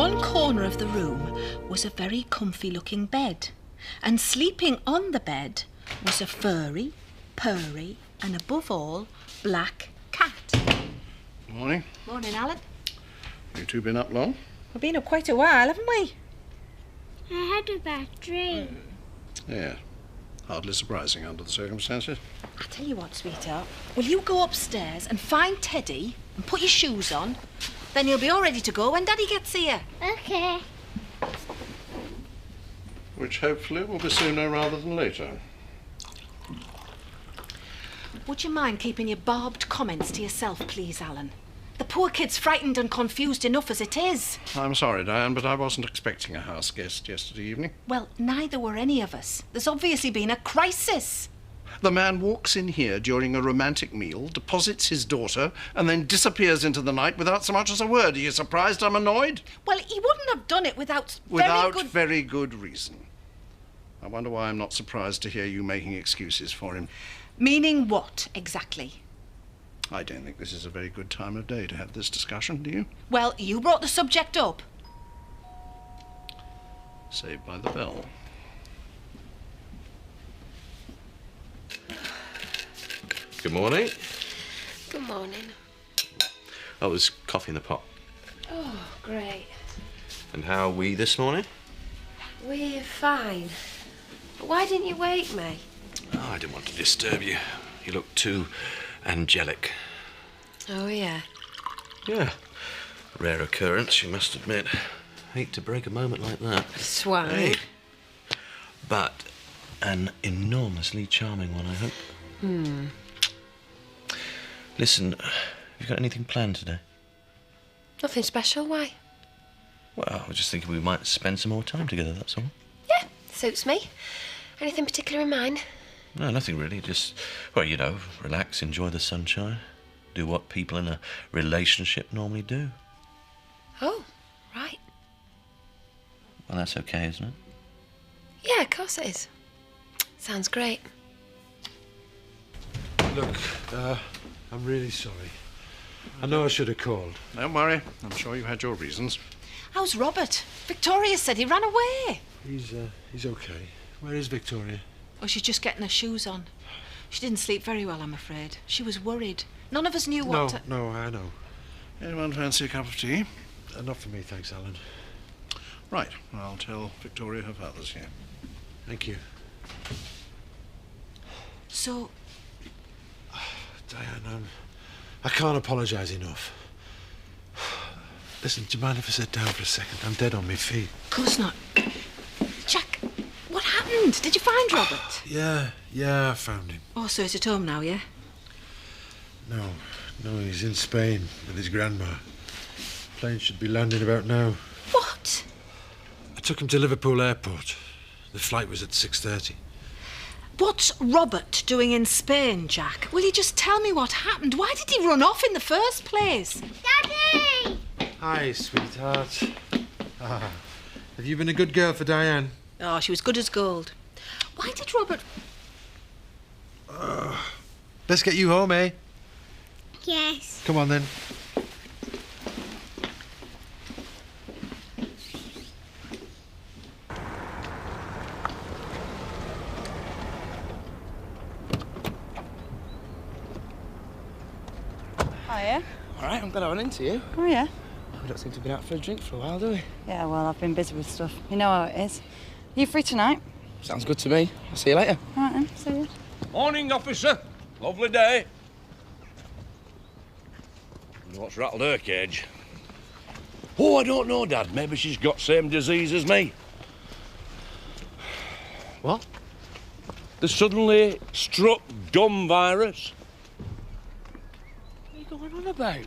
one corner of the room was a very comfy-looking bed, and sleeping on the bed was a furry, purry, and above all, black cat. Morning. Morning, Alan. You two been up long? We've been up quite a while, haven't we? I had a bad dream. Yeah. Hardly surprising under the circumstances. I tell you what, sweetheart. Will you go upstairs and find Teddy and put your shoes on? Then you'll be all ready to go when Daddy gets here. Okay. Which hopefully will be sooner rather than later. Would you mind keeping your barbed comments to yourself, please, Alan? The poor kid's frightened and confused enough as it is. I'm sorry, Diane, but I wasn't expecting a house guest yesterday evening. Well, neither were any of us. There's obviously been a crisis. The man walks in here during a romantic meal, deposits his daughter, and then disappears into the night without so much as a word. Are you surprised I'm annoyed? Well, he wouldn't have done it without very good reason. I wonder why I'm not surprised to hear you making excuses for him. Meaning what, exactly? I don't think this is a very good time of day to have this discussion, do you? Well, you brought the subject up. Saved by the bell. Good morning. Good morning. Oh, there's coffee in the pot. Oh, great. And how are we this morning? We're fine. But why didn't you wake me? Oh, I didn't want to disturb you. You look too angelic. Oh, yeah. Yeah. Rare occurrence, you must admit. Hate to break a moment like that. Swine. Hey. But an enormously charming one, I hope. Listen, have you got anything planned today? Nothing special, why? Well, I was just thinking we might spend some more time together, that's all. Yeah, suits me. Anything particular in mind? No, nothing really. Just, well, you know, relax, enjoy the sunshine. Do what people in a relationship normally do. Oh, right. Well, that's okay, isn't it? Yeah, of course it is. Sounds great. Look, I'm really sorry. I know I should have called. Don't worry. I'm sure you had your reasons. How's Robert? Victoria said he ran away. He's okay. Where is Victoria? Oh, she's just getting her shoes on. She didn't sleep very well, I'm afraid. She was worried. None of us knew what to... No, I know. Anyone fancy a cup of tea? Not for me, thanks, Alan. Right. I'll tell Victoria her father's here. Thank you. So... Diane, I can't apologise enough. Listen, do you mind if I sit down for a second? I'm dead on my feet. Of course not. Jack, what happened? Did you find Robert? Yeah, I found him. Oh, so he's at home now, yeah? No, he's in Spain with his grandma. Plane should be landing about now. What? I took him to Liverpool Airport. The flight was at 6:30. What's Robert doing in Spain, Jack? Will you just tell me what happened? Why did he run off in the first place? Daddy! Hi, sweetheart. Have you been a good girl for Diane? Oh, she was good as gold. Why did Robert... Let's get you home, eh? Yes. Come on, then. Hiya. All right, I'm glad I ran into you. Oh, yeah? We don't seem to have been out for a drink for a while, do we? Yeah, well, I've been busy with stuff. You know how it is. Are you free tonight? Sounds good to me. I'll see you later. All right, then. See you. Morning, officer. Lovely day. Wonder what's rattled her cage? Oh, I don't know, Dad. Maybe she's got same disease as me. What? The suddenly struck dumb virus. What are you going on about?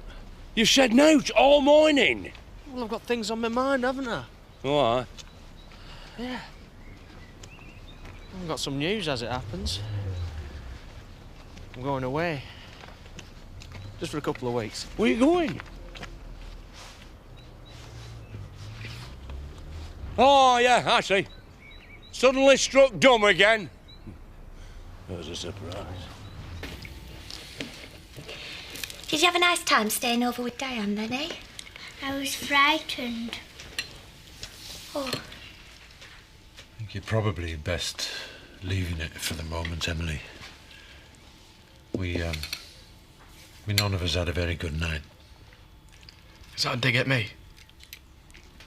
You've said nought all morning. Well, I've got things on my mind, haven't I? Oh, aye. Yeah. I've got some news as it happens. I'm going away. Just for a couple of weeks. Where are you going? Oh, yeah, I see. Suddenly struck dumb again. That was a surprise. Did you have a nice time staying over with Diane then, eh? I was frightened. Oh. I think you're probably best leaving it for the moment, Emily. We none of us had a very good night. Is that a dig at me?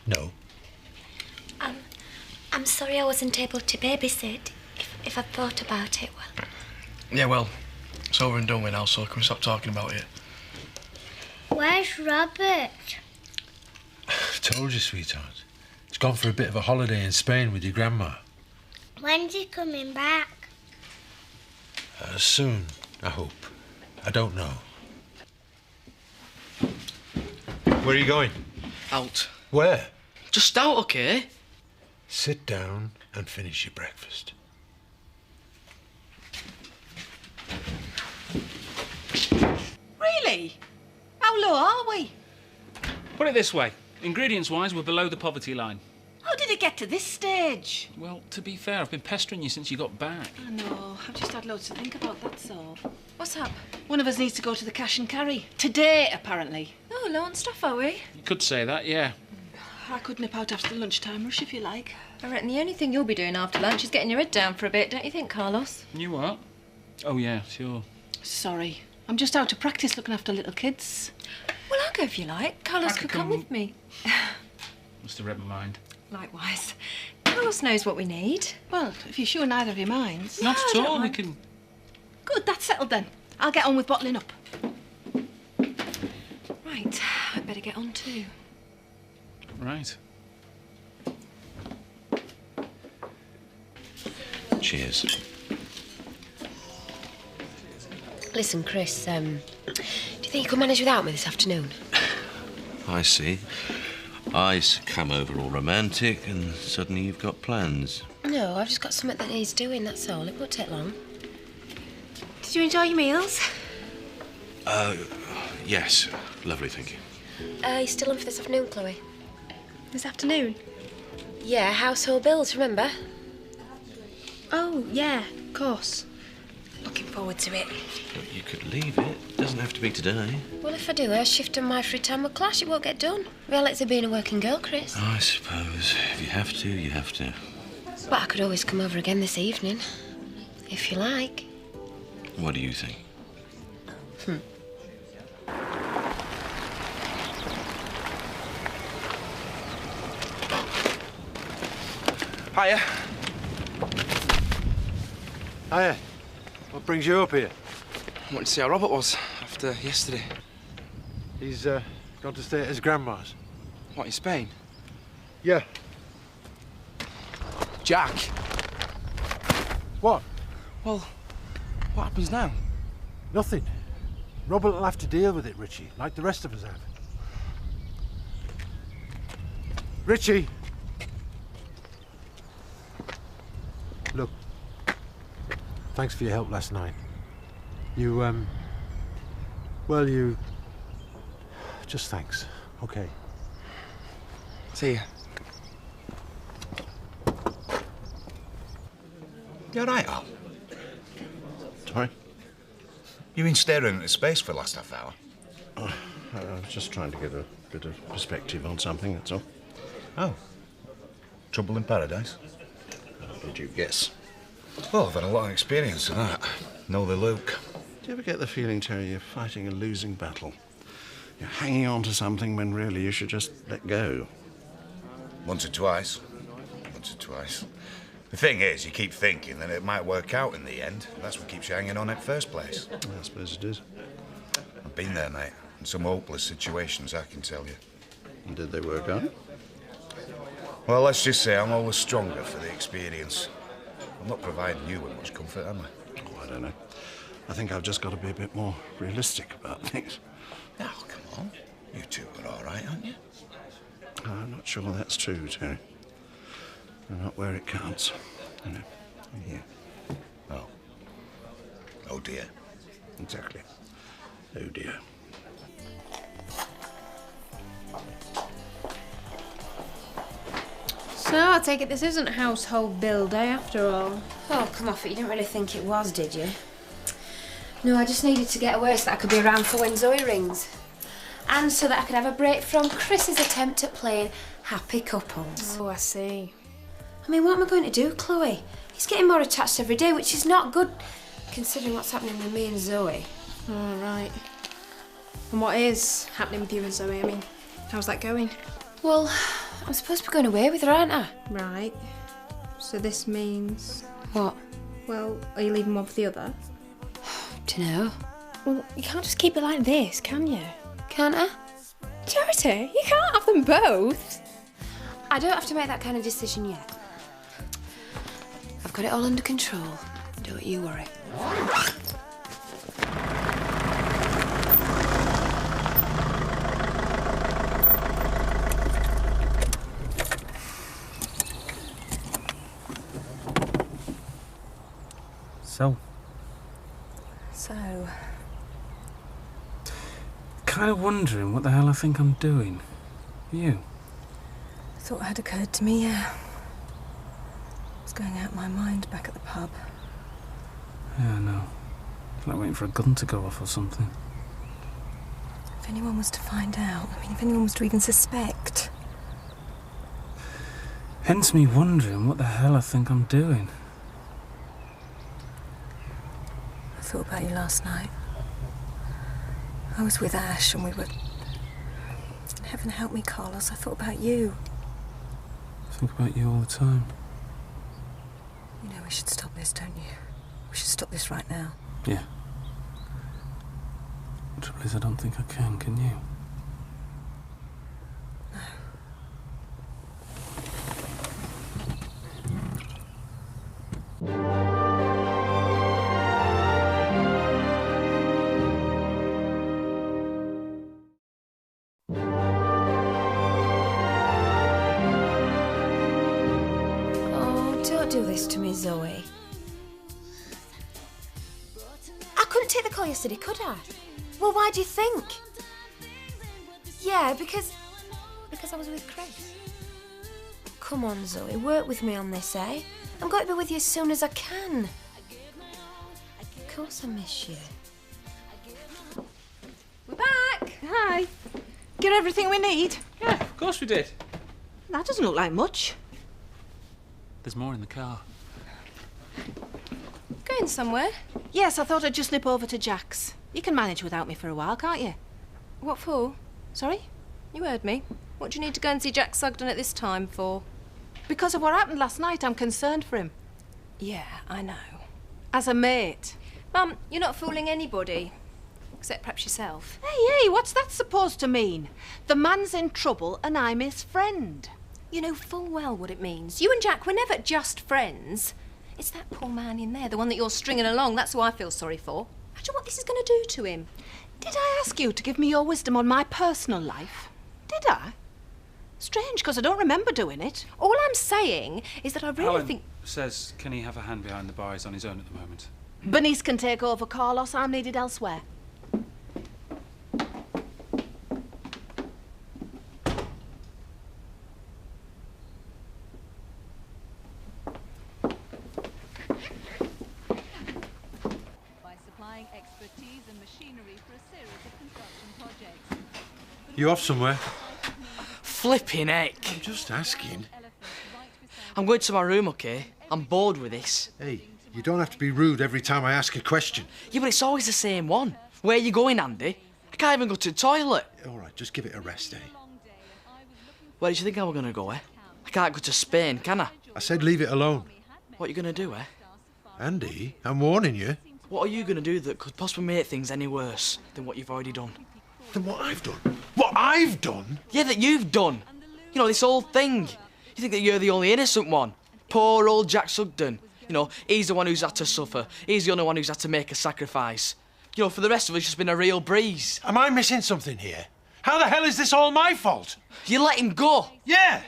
No. I'm sorry I wasn't able to babysit. If I thought about it, well... Yeah, well, it's over and done with now, so can we stop talking about it? Where's Robert? I told you, sweetheart. He's gone for a bit of a holiday in Spain with your grandma. When's he coming back? Soon, I hope. I don't know. Where are you going? Out. Where? Just out, okay? Sit down and finish your breakfast. Really? How low are we? Put it this way. Ingredients-wise, we're below the poverty line. How did it get to this stage? Well, to be fair, I've been pestering you since you got back. I know. I've just had loads to think about, that's all. What's up? One of us needs to go to the cash and carry. Today, apparently. Oh, low on stuff, are we? You could say that, yeah. I could nip out after the lunchtime rush if you like. I reckon the only thing you'll be doing after lunch is getting your head down for a bit, don't you think, Carlos? You what? Oh, yeah, sure. Sorry. I'm just out of practice looking after little kids. Well, I'll go if you like. Carlos I could could come come- with me. Must have read my mind. Likewise. Carlos knows what we need. Well, if you're sure neither of your minds. Not I at don't all, we mind. can... Good, that's settled then. I'll get on with bottling up. Right, I'd better get on too. Right. Cheers. Listen, Chris, do you think you could manage without me this afternoon? I see. I come over all romantic, and suddenly you've got plans. No, I've just got something that needs doing, that's all. It won't take long. Did you enjoy your meals? Yes. Lovely, thank you. You still on for this afternoon, Chloe? This afternoon? Yeah, household bills, remember? Oh, yeah, of course. Looking forward to it. But you could leave it. It doesn't have to be today. Well, if I do, a shift on my free time will clash. It won't get done. Reality's of being a working girl, Chris. I suppose. If you have to, you have to. But I could always come over again this evening, if you like. What do you think? Hiya. Hiya. What brings you up here? I wanted to see how Robert was after yesterday. He's gone to stay at his grandma's. What, in Spain? Yeah. Jack. What? Well, what happens now? Nothing. Robert will have to deal with it, Richie, like the rest of us have. Richie! Look, thanks for your help last night. You, just thanks, okay? See ya. You all right, Al? Sorry? You been staring into space for the last half hour? I was just trying to get a bit of perspective on something, that's all. Oh. Trouble in paradise? How did you guess? Well, I've had a lot of experience of that. Know the look. Do you ever get the feeling, Terry, you're fighting a losing battle? You're hanging on to something when really you should just let go. Once or twice. Once or twice. The thing is, you keep thinking that it might work out in the end. That's what keeps you hanging on in the first place. I suppose it is. I've been there, mate. In some hopeless situations, I can tell you. And did they work out? Well, let's just say I'm always stronger for the experience. I'm not providing you with much comfort, am I? Oh, I don't know. I think I've just got to be a bit more realistic about things. Oh, come on. You two are all right, aren't you? I'm not sure that's true, Terry. I'm not where it counts. You know, I'm here. Oh. Oh, dear. Exactly. Oh, dear. So, I take it this isn't household bill day after all. Oh, come off it. You didn't really think it was, did you? No, I just needed to get away so that I could be around for when Zoe rings. And so that I could have a break from Chris's attempt at playing Happy couples. Oh, I see. I mean, what am I going to do, Chloe? He's getting more attached every day, which is not good, considering what's happening with me and Zoe. Oh, right. And what is happening with you and Zoe? I mean, how's that going? Well, I'm supposed to be going away with her, aren't I? Right. So this means... What? Well, are you leaving one for the other? Dunno. Well, you can't just keep it like this, can you? Can't I? Charity, you can't have them both. I don't have to make that kind of decision yet. I've got it all under control. Don't you worry. So... kind of wondering what the hell I think I'm doing. You? I thought it had occurred to me, yeah. It's going out of my mind back at the pub. Yeah, I know. It's like waiting for a gun to go off or something. If anyone was to find out, I mean, if anyone was to even suspect. Hence me wondering what the hell I think I'm doing. I thought about you last night. I was with Ash and we were... Heaven help me, Carlos, I thought about you. I think about you all the time. You know we should stop this, don't you? We should stop this right now. Yeah. The trouble is, I don't think I can you? No. Do this to me, Zoe. I couldn't take the call yesterday, could I? Well, why do you think? Yeah, because I was with Chris. Come on, Zoe, work with me on this, eh? I'm going to be with you as soon as I can. Of course I miss you. We're back. Hi. Get everything we need? Yeah, of course we did. That doesn't look like much. There's more in the car. Going somewhere? Yes, I thought I'd just nip over to Jack's. You can manage without me for a while, can't you? What for? Sorry? You heard me. What do you need to go and see Jack Sugden at this time for? Because of what happened last night, I'm concerned for him. Yeah, I know. As a mate. Mum, you're not fooling anybody. Except perhaps yourself. Hey, what's that supposed to mean? The man's in trouble and I'm his friend. You know full well what it means. You and Jack were never just friends. It's that poor man in there, the one that you're stringing along. That's who I feel sorry for. Imagine what this is going to do to him. Did I ask you to give me your wisdom on my personal life? Did I? Strange, because I don't remember doing it. All I'm saying is that I really Alan think... says, can he have a hand behind the bar? He's on his own at the moment. Bernice can take over, Carlos. I'm needed elsewhere. You off somewhere? Flipping heck. I'm just asking. I'm going to my room, OK? I'm bored with this. Hey, you don't have to be rude every time I ask a question. Yeah, but it's always the same one. Where are you going, Andy? I can't even go to the toilet. All right, just give it a rest, eh? Where did you think I were going to go, eh? I can't go to Spain, can I? I said leave it alone. What are you going to do, eh? Andy, I'm warning you. What are you going to do that could possibly make things any worse than what you've already done? Than what I've done? What I've done? Yeah, that you've done. You know, this whole thing. You think that you're the only innocent one. Poor old Jack Sugden. You know, he's the one who's had to suffer. He's the only one who's had to make a sacrifice. You know, for the rest of us, it's just been a real breeze. Am I missing something here? How the hell is this all my fault? You let him go. Yeah.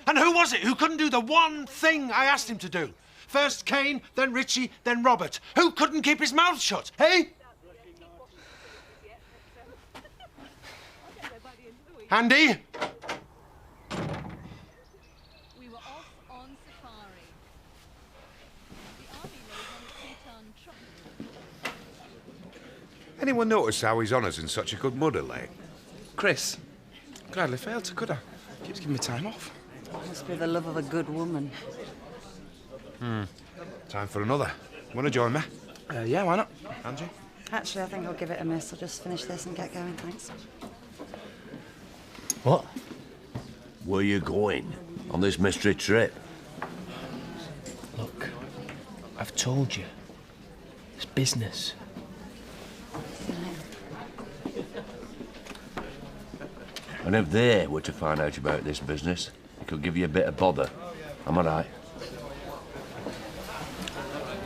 And who was it who couldn't do the one thing I asked him to do? First Kane, then Richie, then Robert. Who couldn't keep his mouth shut, hey? Andy? We were off on safari. The army lays on a 2-ton truck. Anyone notice how he's on us in such a good mudder lane? Chris, could hardly fail to, could I? Keeps giving me time off. Must be the love of a good woman. Time for another. Want to join me? Yeah, why not? Angie? Actually, I think I'll give it a miss. I'll just finish this and get going, thanks. What? Where you going on this mystery trip? Look, I've told you. It's business. And if they were to find out about this business, it could give you a bit of bother. Am I right?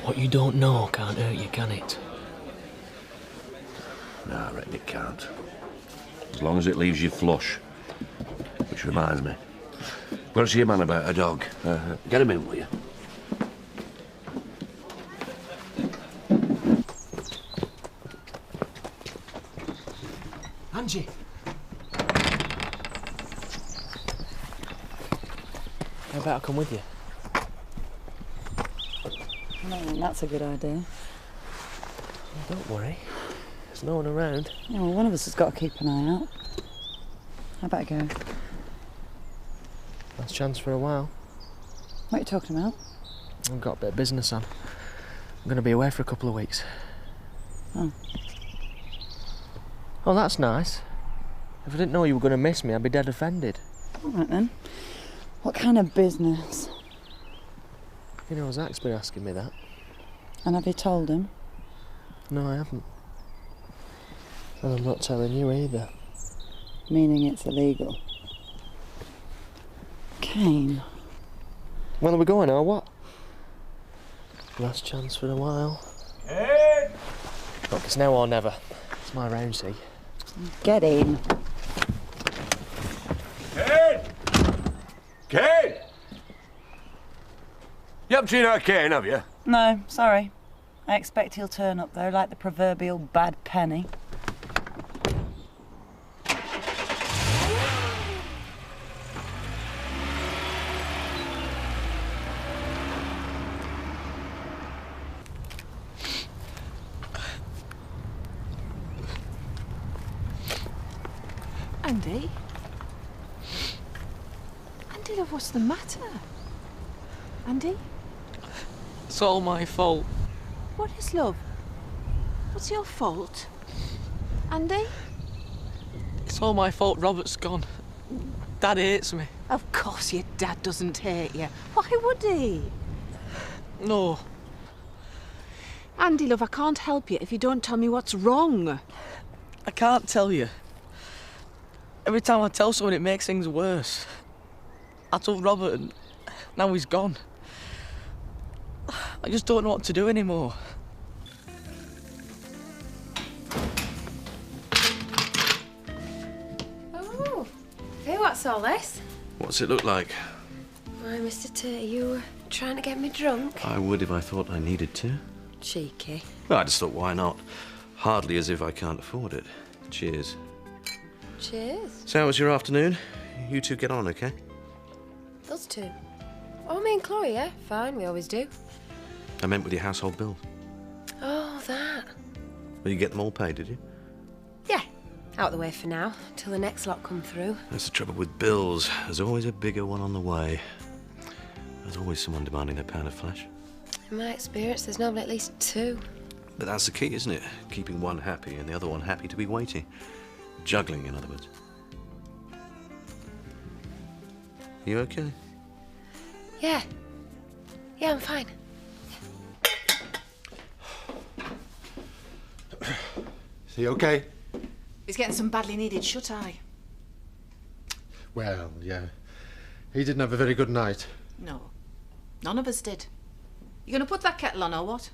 What you don't know can't hurt you, can it? No, I reckon it can't. As long as it leaves you flush. Which reminds me. Got to see a man about a dog. Get him in, will you? Angie. I better come with you. I don't think that's a good idea. Don't worry. There's no one around. Yeah, well, one of us has got to keep an eye out. I better go. Last chance for a while. What are you talking about? I've got a bit of business on. I'm going to be away for a couple of weeks. Oh. Oh, that's nice. If I didn't know you were going to miss me, I'd be dead offended. All right, then. What kind of business? You know, Zach's been asking me that. And have you told him? No, I haven't. And I'm not telling you either. Meaning it's illegal. Kane. When are we going, or what? Last chance for a while. Hey! Look, it's now or never. It's my round, see? Get in. Kane! Kane! You haven't seen our Kane, have you? No, sorry. I expect he'll turn up, though, like the proverbial bad penny. Andy? Andy, love, what's the matter? Andy? It's all my fault. What is, love? What's your fault? Andy? It's all my fault Robert's gone. Dad hates me. Of course your dad doesn't hate you. Why would he? No. Andy, love, I can't help you if you don't tell me what's wrong. I can't tell you. Every time I tell someone, it makes things worse. I told Robert and now he's gone. I just don't know what to do anymore. Oh, hey, what's all this? What's it look like? Why, Mr. T, you trying to get me drunk? I would if I thought I needed to. Cheeky. Well, I just thought, why not? Hardly as if I can't afford it. Cheers. Cheers. So, how was your afternoon? You two get on, okay? Us two. Oh, me and Chloe, yeah? Fine, we always do. I meant with your household bills. Oh, that. Well, you get them all paid, did you? Yeah. Out the way for now, till the next lot come through. That's the trouble with bills. There's always a bigger one on the way. There's always someone demanding their pound of flesh. In my experience, there's normally at least two. But that's the key, isn't it? Keeping one happy and the other one happy to be waiting. Juggling, in other words. You okay? Yeah. Yeah, I'm fine. Is he okay? He's getting some badly needed shut-eye. Well, yeah. He didn't have a very good night. No. None of us did. You gonna put that kettle on or what?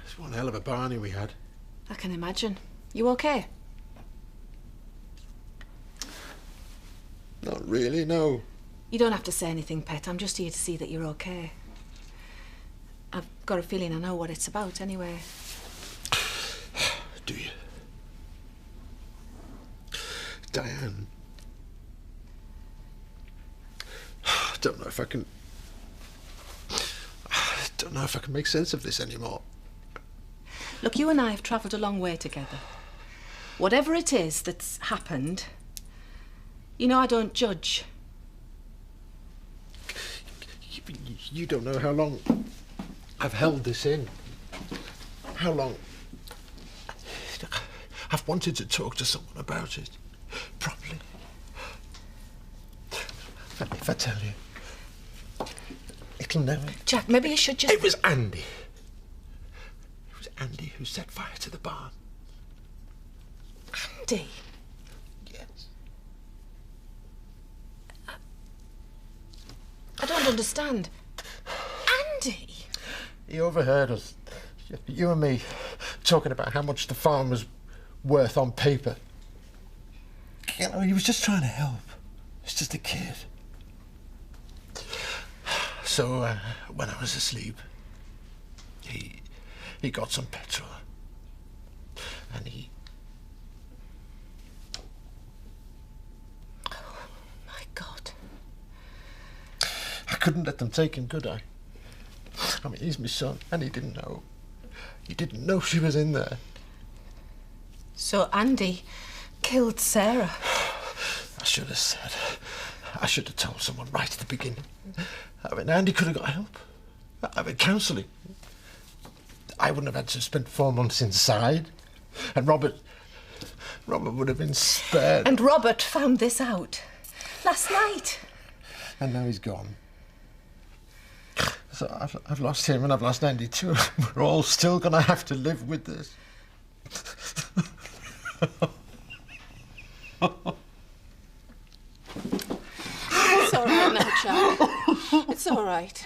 It's one hell of a barney we had. I can imagine. You okay? Not really, no. You don't have to say anything, Pet. I'm just here to see that you're okay. I've got a feeling I know what it's about anyway. Do you? Diane. I don't know if I can make sense of this anymore. Look, you and I have travelled a long way together. Whatever it is that's happened, you know I don't judge. You don't know how long I've held this in. How long I've wanted to talk to someone about it. Properly. If I tell you, it'll never... Jack, maybe you should just... It was Andy. It was Andy who set fire to the barn. Andy? Yes. I don't understand. Andy? He overheard us, you and me, talking about how much the farm was worth on paper. You know, he was just trying to help. He's just a kid. So, when I was asleep, he got some petrol. And he... Oh, my God. I couldn't let them take him, could I? I mean, he's my son, and he didn't know. He didn't know she was in there. So Andy killed Sarah. I should have said. I should have told someone right at the beginning. I mean, Andy could have got help. I mean, counselling. I wouldn't have had to spend 4 months inside. And Robert would have been spared. And Robert found this out last night. And now he's gone. So I've lost him and I've lost Andy too. We're all still going to have to live with this. It's all right now, Jack. It's all right.